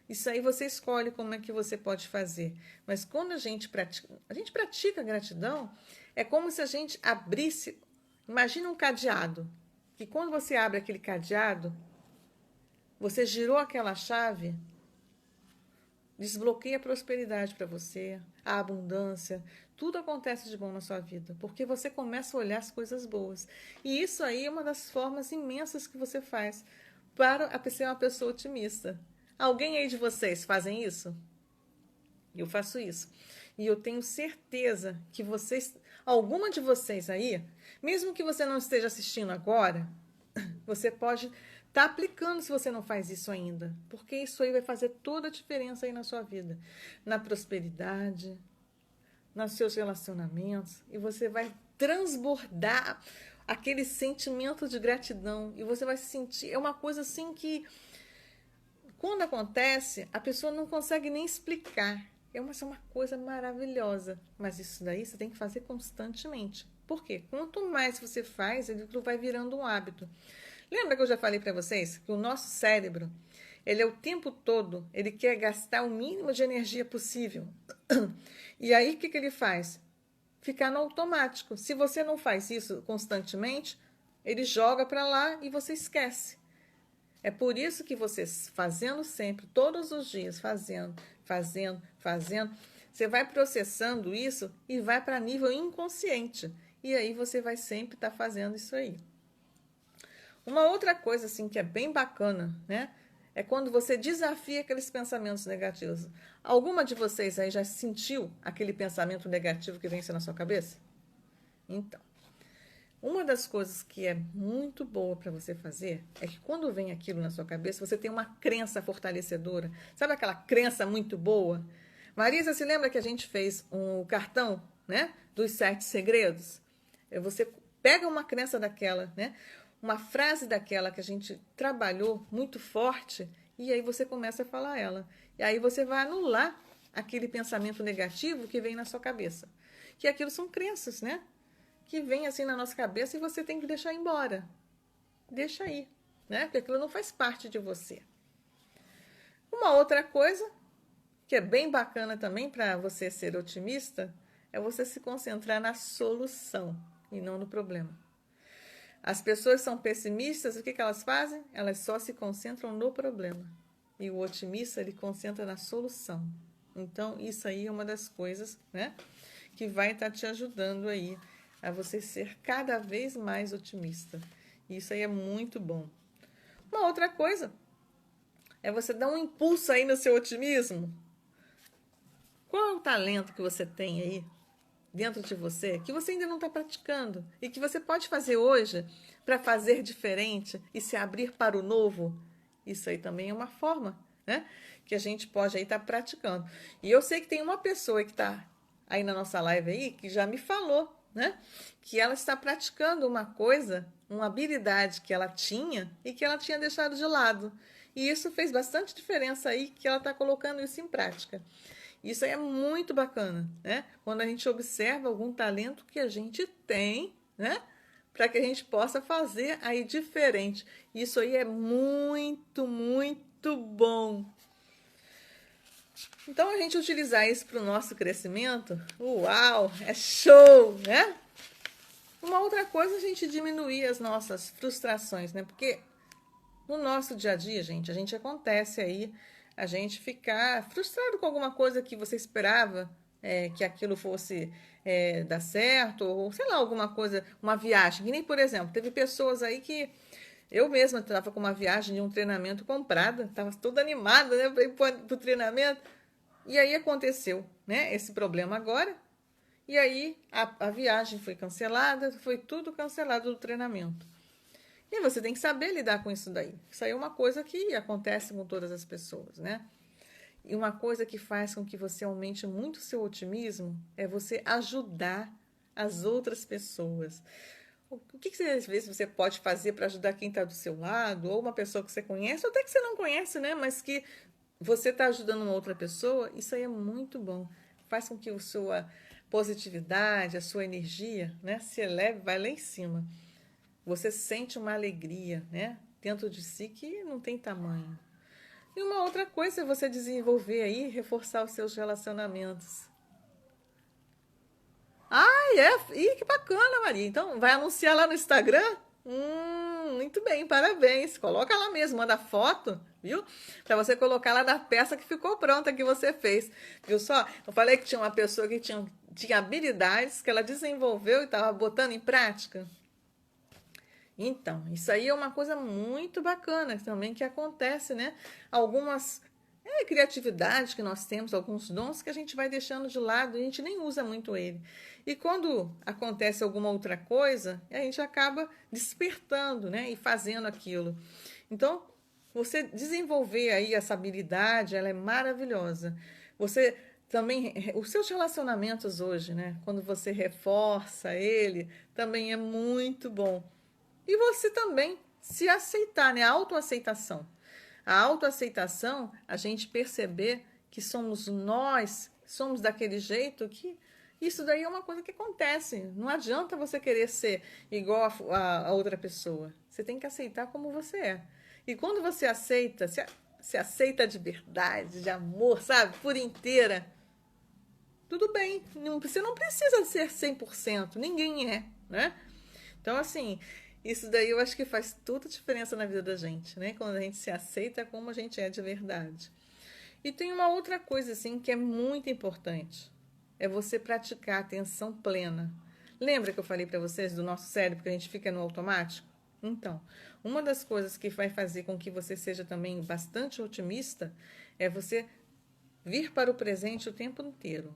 Isso aí você escolhe como é que você pode fazer. Mas quando a gente pratica a gratidão, é como se a gente abrisse, imagina um cadeado, que quando você abre aquele cadeado, você girou aquela chave, desbloqueia a prosperidade para você, a abundância, tudo acontece de bom na sua vida, porque você começa a olhar as coisas boas. E isso aí é uma das formas imensas que você faz para ser uma pessoa otimista. Alguém aí de vocês fazem isso? Eu faço isso. E eu tenho certeza que vocês, alguma de vocês aí, mesmo que você não esteja assistindo agora, você pode estar aplicando se você não faz isso ainda. Porque isso aí vai fazer toda a diferença aí na sua vida. Na prosperidade, nos seus relacionamentos. E você vai transbordar aquele sentimento de gratidão. E você vai se sentir, é uma coisa assim que quando acontece, a pessoa não consegue nem explicar. É uma coisa maravilhosa. Mas isso daí você tem que fazer constantemente. Por quê? Quanto mais você faz, ele vai virando um hábito. Lembra que eu já falei para vocês que o nosso cérebro, ele é o tempo todo, ele quer gastar o mínimo de energia possível. E aí, o que ele faz? Ficar no automático. Se você não faz isso constantemente, ele joga para lá e você esquece. É por isso que você fazendo sempre, todos os dias, fazendo, você vai processando isso e vai para nível inconsciente. E aí você vai sempre estar fazendo isso aí. Uma outra coisa assim que é bem bacana, né? É quando você desafia aqueles pensamentos negativos. Alguma de vocês aí já sentiu aquele pensamento negativo que vem na sua cabeça? Então, uma das coisas que é muito boa para você fazer é que quando vem aquilo na sua cabeça, você tem uma crença fortalecedora. Sabe aquela crença muito boa? Marisa, se lembra que a gente fez um cartão, né, dos 7 segredos? Você pega uma crença daquela, né, uma frase daquela que a gente trabalhou muito forte e aí você começa a falar ela. E aí você vai anular aquele pensamento negativo que vem na sua cabeça. Que aquilo são crenças, né? Que vem assim na nossa cabeça e você tem que deixar embora. Deixa aí, né? Porque aquilo não faz parte de você. Uma outra coisa que é bem bacana também para você ser otimista é você se concentrar na solução e não no problema. As pessoas são pessimistas, o que elas fazem? Elas só se concentram no problema. E o otimista, ele concentra na solução. Então, isso aí é uma das coisas, né, que vai estar te ajudando aí a você ser cada vez mais otimista. Isso aí é muito bom. Uma outra coisa é você dar um impulso aí no seu otimismo. Qual é o talento que você tem aí dentro de você que você ainda não está praticando e que você pode fazer hoje para fazer diferente e se abrir para o novo? Isso aí também é uma forma, né, que a gente pode aí estar praticando. E eu sei que tem uma pessoa que está aí na nossa live aí que já me falou, né, que ela está praticando uma coisa, uma habilidade que ela tinha e que ela tinha deixado de lado. E isso fez bastante diferença aí, que ela está colocando isso em prática. Isso aí é muito bacana, né? Quando a gente observa algum talento que a gente tem, né? Para que a gente possa fazer aí diferente. Isso aí é muito, muito bom. Então, a gente utilizar isso para o nosso crescimento, uau, é show, né? Uma outra coisa é a gente diminuir as nossas frustrações, né? Porque no nosso dia a dia, gente, a gente acontece aí, a gente ficar frustrado com alguma coisa que você esperava que aquilo fosse dar certo, ou sei lá, alguma coisa, uma viagem. Que nem, por exemplo, teve pessoas aí que eu mesma estava com uma viagem de um treinamento comprada, estava toda animada, né, para ir para o treinamento. E aí aconteceu, né, esse problema agora. E aí a viagem foi cancelada, foi tudo cancelado do treinamento. E você tem que saber lidar com isso daí. Isso aí é uma coisa que acontece com todas as pessoas, né? E uma coisa que faz com que você aumente muito o seu otimismo é você ajudar as outras pessoas. O que às vezes você pode fazer para ajudar quem está do seu lado, ou uma pessoa que você conhece, ou até que você não conhece, né? Mas que você está ajudando uma outra pessoa, isso aí é muito bom. Faz com que a sua positividade, a sua energia, né, se eleve, vai lá em cima. Você sente uma alegria, né, dentro de si que não tem tamanho. E uma outra coisa é você desenvolver aí, reforçar os seus relacionamentos. Ah, é? Ih, que bacana, Maria. Então, vai anunciar lá no Instagram? Muito bem, parabéns. Coloca lá mesmo, manda foto, viu? Para você colocar lá da peça que ficou pronta que você fez. Viu só? Eu falei que tinha uma pessoa que tinha habilidades que ela desenvolveu e estava botando em prática. Então, isso aí é uma coisa muito bacana também que acontece, né? Algumas criatividade que nós temos, alguns dons que a gente vai deixando de lado e a gente nem usa muito ele. E quando acontece alguma outra coisa, a gente acaba despertando, né? E fazendo aquilo. Então, você desenvolver aí essa habilidade, ela é maravilhosa. Você também, os seus relacionamentos hoje, né? Quando você reforça ele, também é muito bom. E você também se aceitar, né? A autoaceitação. A autoaceitação, a gente perceber que somos nós, somos daquele jeito que isso daí é uma coisa que acontece. Não adianta você querer ser igual a outra pessoa. Você tem que aceitar como você é. E quando você aceita, se aceita de verdade, de amor, sabe? Por inteira, tudo bem. Você não precisa ser 100%. Ninguém é, né? Então, assim, isso daí eu acho que faz toda a diferença na vida da gente, né? Quando a gente se aceita como a gente é de verdade. E tem uma outra coisa, assim, que é muito importante. É você praticar a atenção plena. Lembra que eu falei para vocês do nosso cérebro que a gente fica no automático? Então, uma das coisas que vai fazer com que você seja também bastante otimista é você vir para o presente o tempo inteiro.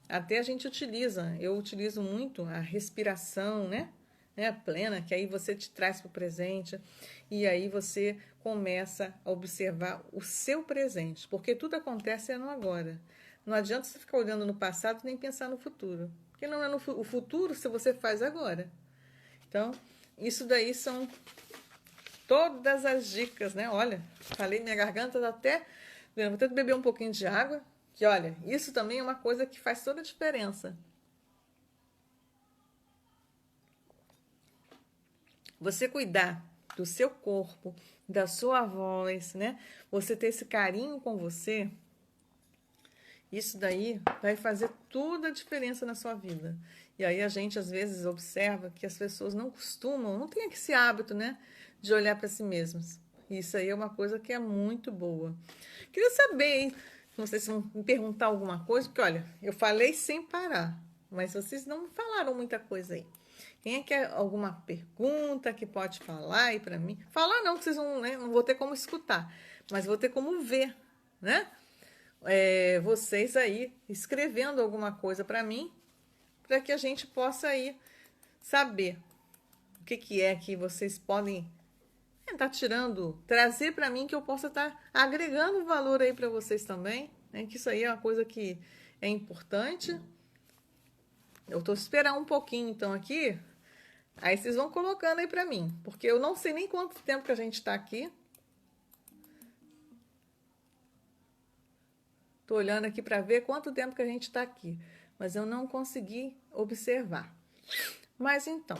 Até a gente eu utilizo muito a respiração, né? Plena, que aí você te traz para o presente e aí você começa a observar o seu presente, porque tudo acontece no agora. Não adianta você ficar olhando no passado nem pensar no futuro, porque não é o futuro se você faz agora. Então, isso daí são todas as dicas, né? Olha, falei, minha garganta tá até... Vou ter que beber um pouquinho de água, que olha, isso também é uma coisa que faz toda a diferença. Você cuidar do seu corpo, da sua voz, né? Você ter esse carinho com você, isso daí vai fazer toda a diferença na sua vida. E aí a gente às vezes observa que as pessoas não tem esse hábito, né? De olhar para si mesmas. Isso aí é uma coisa que é muito boa. Queria saber, hein? Não sei se vão me perguntar alguma coisa, porque olha, eu falei sem parar, mas vocês não falaram muita coisa aí. Quem é que quer alguma pergunta que pode falar aí para mim? Falar não, que vocês vão, né? Não vou ter como escutar, mas vou ter como ver, né? Vocês aí escrevendo alguma coisa para mim, para que a gente possa aí saber o que é que vocês podem estar tirando, trazer para mim que eu possa estar agregando valor aí para vocês também, né? Que isso aí é uma coisa que é importante. Eu estou esperando um pouquinho então aqui. Aí vocês vão colocando aí pra mim, porque eu não sei nem quanto tempo que a gente tá aqui. Tô olhando aqui para ver quanto tempo que a gente tá aqui, mas eu não consegui observar. Mas então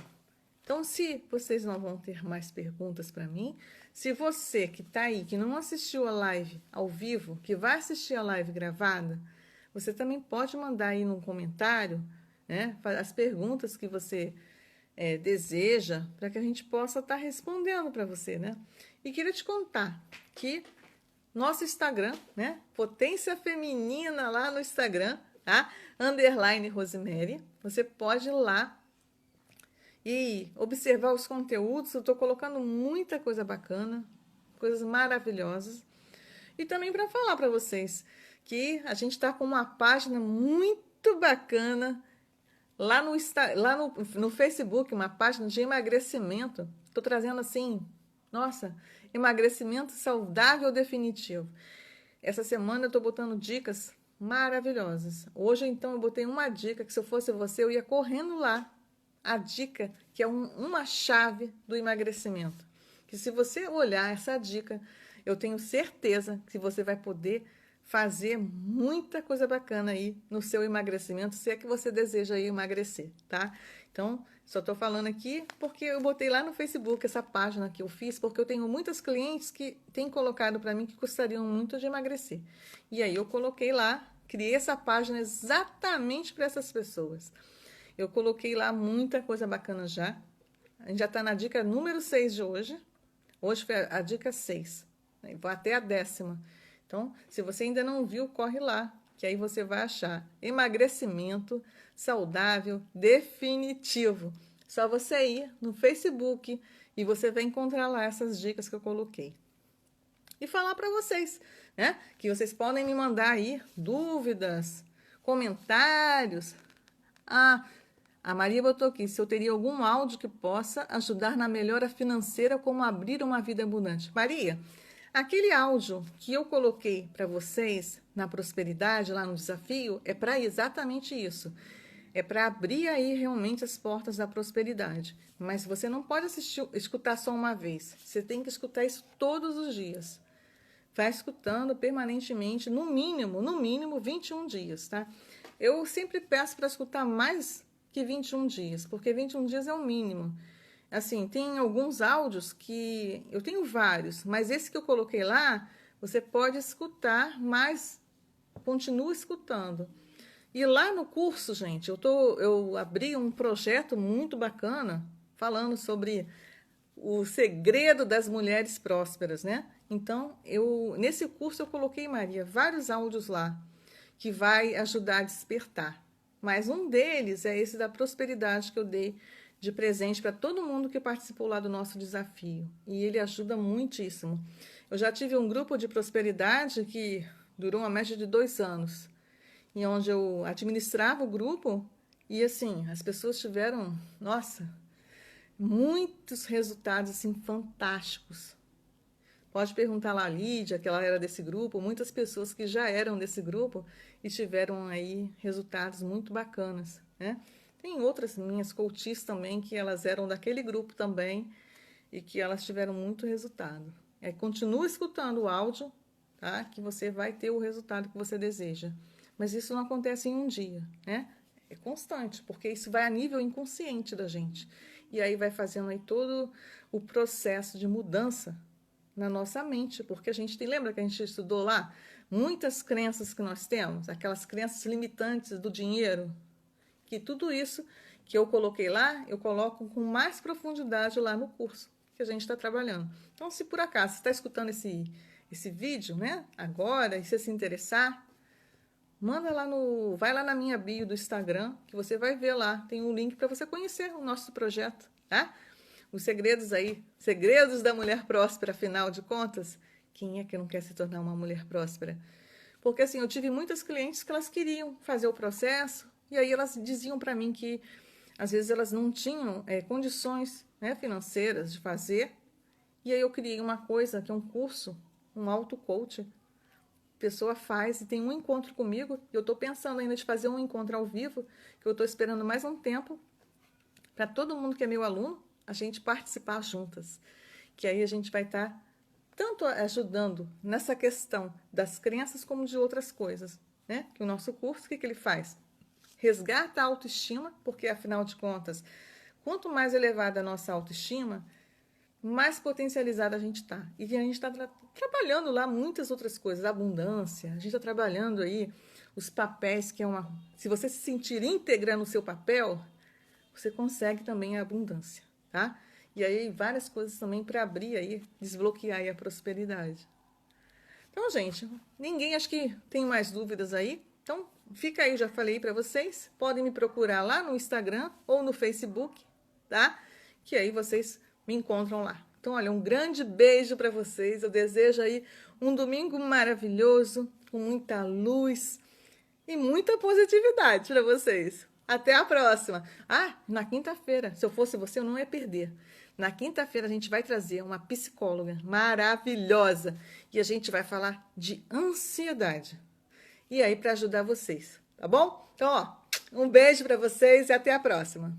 se vocês não vão ter mais perguntas para mim, se você que tá aí, que não assistiu a live ao vivo, que vai assistir a live gravada, você também pode mandar aí no comentário, né, as perguntas que você deseja, para que a gente possa estar respondendo para você, né? E queria te contar que nosso Instagram, né? Potência Feminina lá no Instagram, tá? _Rosemary. Você pode ir lá e observar os conteúdos. Eu estou colocando muita coisa bacana, coisas maravilhosas. E também para falar para vocês que a gente está com uma página muito bacana lá no Facebook, uma página de emagrecimento. Estou trazendo assim, nossa, emagrecimento saudável definitivo. Essa semana eu estou botando dicas maravilhosas. Hoje, então, eu botei uma dica que se eu fosse você, eu ia correndo lá. A dica que é uma chave do emagrecimento. Que se você olhar essa dica, eu tenho certeza que você vai poder fazer muita coisa bacana aí no seu emagrecimento, se é que você deseja aí emagrecer, tá? Então, só estou falando aqui porque eu botei lá no Facebook essa página que eu fiz, porque eu tenho muitas clientes que têm colocado para mim que gostariam muito de emagrecer. E aí eu coloquei lá, criei essa página exatamente para essas pessoas. Eu coloquei lá muita coisa bacana já. A gente já está na dica número 6 de hoje. Hoje foi a dica 6. Né? Vou até a 10ª. Então, se você ainda não viu, corre lá, que aí você vai achar emagrecimento saudável definitivo. Só você ir no Facebook e você vai encontrar lá essas dicas que eu coloquei. E falar para vocês, né, que vocês podem me mandar aí dúvidas, comentários. A Maria botou aqui, se eu teria algum áudio que possa ajudar na melhora financeira, como abrir uma vida abundante. Maria, aquele áudio que eu coloquei para vocês na prosperidade, lá no desafio, é para exatamente isso. É para abrir aí realmente as portas da prosperidade. Mas você não pode escutar só uma vez. Você tem que escutar isso todos os dias. Vai escutando permanentemente, no mínimo 21 dias, tá? Eu sempre peço para escutar mais que 21 dias, porque 21 dias é o mínimo. Assim, tem alguns áudios que eu tenho vários, mas esse que eu coloquei lá, você pode escutar, mas continua escutando. E lá no curso, gente, eu abri um projeto muito bacana falando sobre o segredo das mulheres prósperas, né? Então, nesse curso eu coloquei, Maria, vários áudios lá que vai ajudar a despertar. Mas um deles é esse da prosperidade que eu dei de presente para todo mundo que participou lá do nosso desafio. E ele ajuda muitíssimo. Eu já tive um grupo de prosperidade que durou uma média de 2 anos, em onde eu administrava o grupo e, assim, as pessoas tiveram, nossa, muitos resultados, assim, fantásticos. Pode perguntar lá a Lídia, que ela era desse grupo, muitas pessoas que já eram desse grupo e tiveram aí resultados muito bacanas, né? Tem outras minhas coaches também que elas eram daquele grupo também e que elas tiveram muito resultado. Continua escutando o áudio, tá? Que você vai ter o resultado que você deseja. Mas isso não acontece em um dia, né? É constante, porque isso vai a nível inconsciente da gente. E aí vai fazendo aí todo o processo de mudança na nossa mente, porque a gente lembra que a gente estudou lá muitas crenças que nós temos, aquelas crenças limitantes do dinheiro, que tudo isso que eu coloquei lá, eu coloco com mais profundidade lá no curso que a gente está trabalhando. Então, se por acaso você está escutando esse vídeo, né, agora, e você se interessar, vai lá na minha bio do Instagram, que você vai ver lá, tem um link para você conhecer o nosso projeto, tá? Os segredos aí, segredos da mulher próspera, afinal de contas, quem é que não quer se tornar uma mulher próspera? Porque assim, eu tive muitas clientes que elas queriam fazer o processo, e aí elas diziam para mim que às vezes elas não tinham condições, né, financeiras de fazer, e aí eu criei uma coisa, que é um curso, um auto-coach. A pessoa faz e tem um encontro comigo, e eu estou pensando ainda de fazer um encontro ao vivo, que eu estou esperando mais um tempo, para todo mundo que é meu aluno, a gente participar juntas, que aí a gente vai estar tanto ajudando nessa questão das crenças como de outras coisas, né? Que o nosso curso, o que ele faz? Resgata a autoestima, porque afinal de contas, quanto mais elevada a nossa autoestima, mais potencializada a gente está. E a gente está trabalhando lá muitas outras coisas, abundância, a gente está trabalhando aí os papéis, que é uma... Se você se sentir íntegra no seu papel, você consegue também a abundância, tá? E aí várias coisas também para abrir aí, desbloquear aí a prosperidade. Então, gente, ninguém acho que tem mais dúvidas aí. Então, fica aí, já falei para vocês. Podem me procurar lá no Instagram ou no Facebook, tá? Que aí vocês me encontram lá. Então, olha, um grande beijo para vocês. Eu desejo aí um domingo maravilhoso, com muita luz e muita positividade para vocês. Até a próxima. Na quinta-feira, se eu fosse você, eu não ia perder. Na quinta-feira a gente vai trazer uma psicóloga maravilhosa e a gente vai falar de ansiedade. e aí para ajudar vocês, tá bom? Então, ó, um beijo para vocês e até a próxima.